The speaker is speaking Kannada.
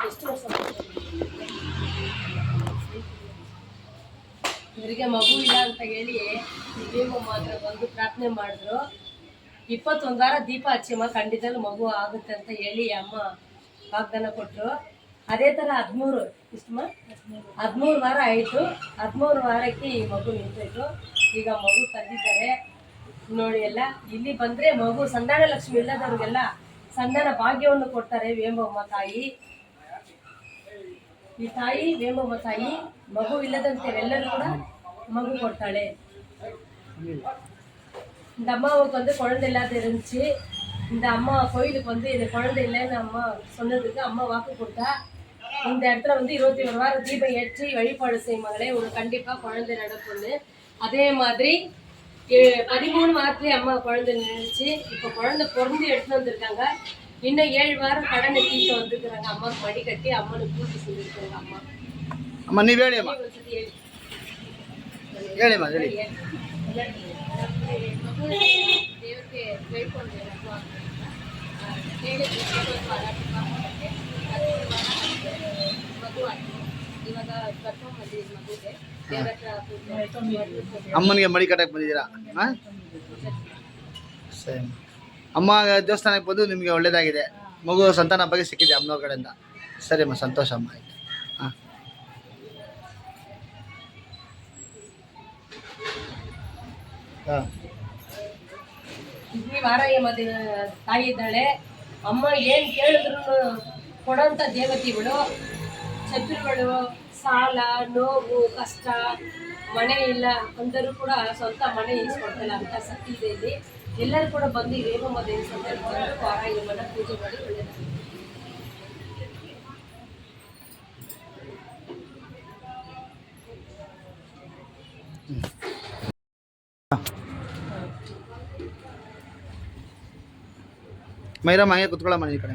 ಎಷ್ಟು ವರ್ಷ ಇವರಿಗೆ ಮಗು ಇಲ್ಲ ಅಂತ ಹೇಳಿ ದೇವಮ್ಮ ಹತ್ರ ಬಂದು ಪ್ರಾರ್ಥನೆ ಮಾಡಿದ್ರು. 21 ವಾರ ದೀಪ ಹಚ್ಚಿಮ್ಮ, ಖಂಡಿತಲು ಮಗು ಆಗುತ್ತೆ ಅಂತ ಹೇಳಿ ಅಮ್ಮ ವಾಗ್ದಾನ ಕೊಟ್ಟರು. ಅದೇ ಥರ 13 ವಾರ ಆಯಿತು. 13 ವಾರಕ್ಕೆ ಈ ಮಗು ನಿಂತೈತು. ಈಗ ಮಗು ತಂದಿದ್ದಾರೆ ನೋಡಿ. ಎಲ್ಲ ಇಲ್ಲಿ ಬಂದರೆ ಮಗು ಸಂತಾನ ಲಕ್ಷ್ಮಿ ಇಲ್ಲದವ್ರಿಗೆಲ್ಲ ಸಂತಾನ ಭಾಗ್ಯವನ್ನು ಕೊಡ್ತಾರೆ ವೇಮಮ್ಮ ತಾಯಿ. ಈ ತಾಯಿ ವೇಮಮ್ಮ ತಾಯಿ ಮಗು ಇಲ್ಲದಂತೆಲ್ಲರೂ ಕೂಡ மகு கொடுத்தாளே. இந்த அம்மாவுக்கு வந்து குழந்தை இல்லாத இருந்துச்சு. இந்த அம்மா கோயிலுக்கு வந்து இது குழந்தை இல்லைன்னு அம்மா சொன்னதுக்கு அம்மா வாக்கு கொடுத்தா. இந்த இடத்துல வந்து 21 வாரம் தீபம் ஏற்றி வழிபாடு செய்யுமாங்களே, உங்களுக்கு கண்டிப்பாக குழந்தை நடக்கும்னு. அதே மாதிரி 13 வாரத்துலேயே அம்மா குழந்தை நினைச்சு இப்போ குழந்தை பிறந்து எடுத்துன்னு வந்திருக்காங்க. இன்னும் 7 வாரம் கடனை தீர்த்து வந்துருக்குறாங்க. அம்மாவுக்கு மடி கட்டி அம்மனுக்கு பூஜை செஞ்சுருக்காங்க. அம்மா ಅಮ್ಮ ನೀವು ಹೇಳಿ ಅಮ್ಮ, ಹೇಳಿ ಅಮ್ಮ ಹೇಳಿ. ದೇವರಿಗೆ ಬೇಡ್ಕೊಂಡ್ರೆ ಮಗು ಆಯಿತು. ಇವಾಗ ಕರ್ಕೊಂಡು ಬಂದಿದ್ದೀವಿ ಮಗುಗೆ. ದೇವರ ಹತ್ರ ಅಮ್ಮನಿಗೆ ಮಡಿ ಕಟ್ಟಕ್ಕೆ ಬಂದಿದ್ದೀರಾ? ಹಾಂ ಸರಿ ಅಮ್ಮ. ದೇವಸ್ಥಾನಕ್ಕೆ ಬಂದು ನಿಮಗೆ ಒಳ್ಳೇದಾಗಿದೆ, ಮಗು ಸಂತಾನ ಬಗ್ಗೆ ಸಿಕ್ಕಿದೆ ಅಮ್ಮನವ್ರ ಕಡೆಯಿಂದ. ಸರಿ ಅಮ್ಮ, ಸಂತೋಷ ಅಮ್ಮ. ಆಯಿತು. ಹಾಂ ಹಾಂ ಈ ವಾರ ಮದುವೆ ತಾಯಿ ಇದ್ದಾಳೆ. ಅಮ್ಮ ಏನು ಕೇಳಿದ್ರು ಕೊಡೋಂಥ ದೇವತೆಗಳು. ಶತ್ರುಗಳು, ಸಾಲ, ನೋವು, ಕಷ್ಟ, ಮನೆ ಇಲ್ಲ ಅಂದರೂ ಕೂಡ ಸ್ವಂತ ಮನೆ ಇಸ್ಕೊಡ್ತಲ್ಲ ಅಂತ ಶಕ್ತಿ ಇದೆ ಇಲ್ಲಿ. ಎಲ್ಲರೂ ಕೂಡ ಬಂದು ವೇಮಮ್ಮ ದೇವಸ್ಥಾನದಲ್ಲಿ ಬಂದು ವಾರಾಯಮ್ಮನ ಪೂಜೆ ಮಾಡಿ ಒಳ್ಳೆಯದಾಗುತ್ತೆ. ಮೈರಮ್ಮ ಹಂಗೆ ಕುತ್ಕೊಳ್ಳಮ್ಮ ಈ ಕಡೆ.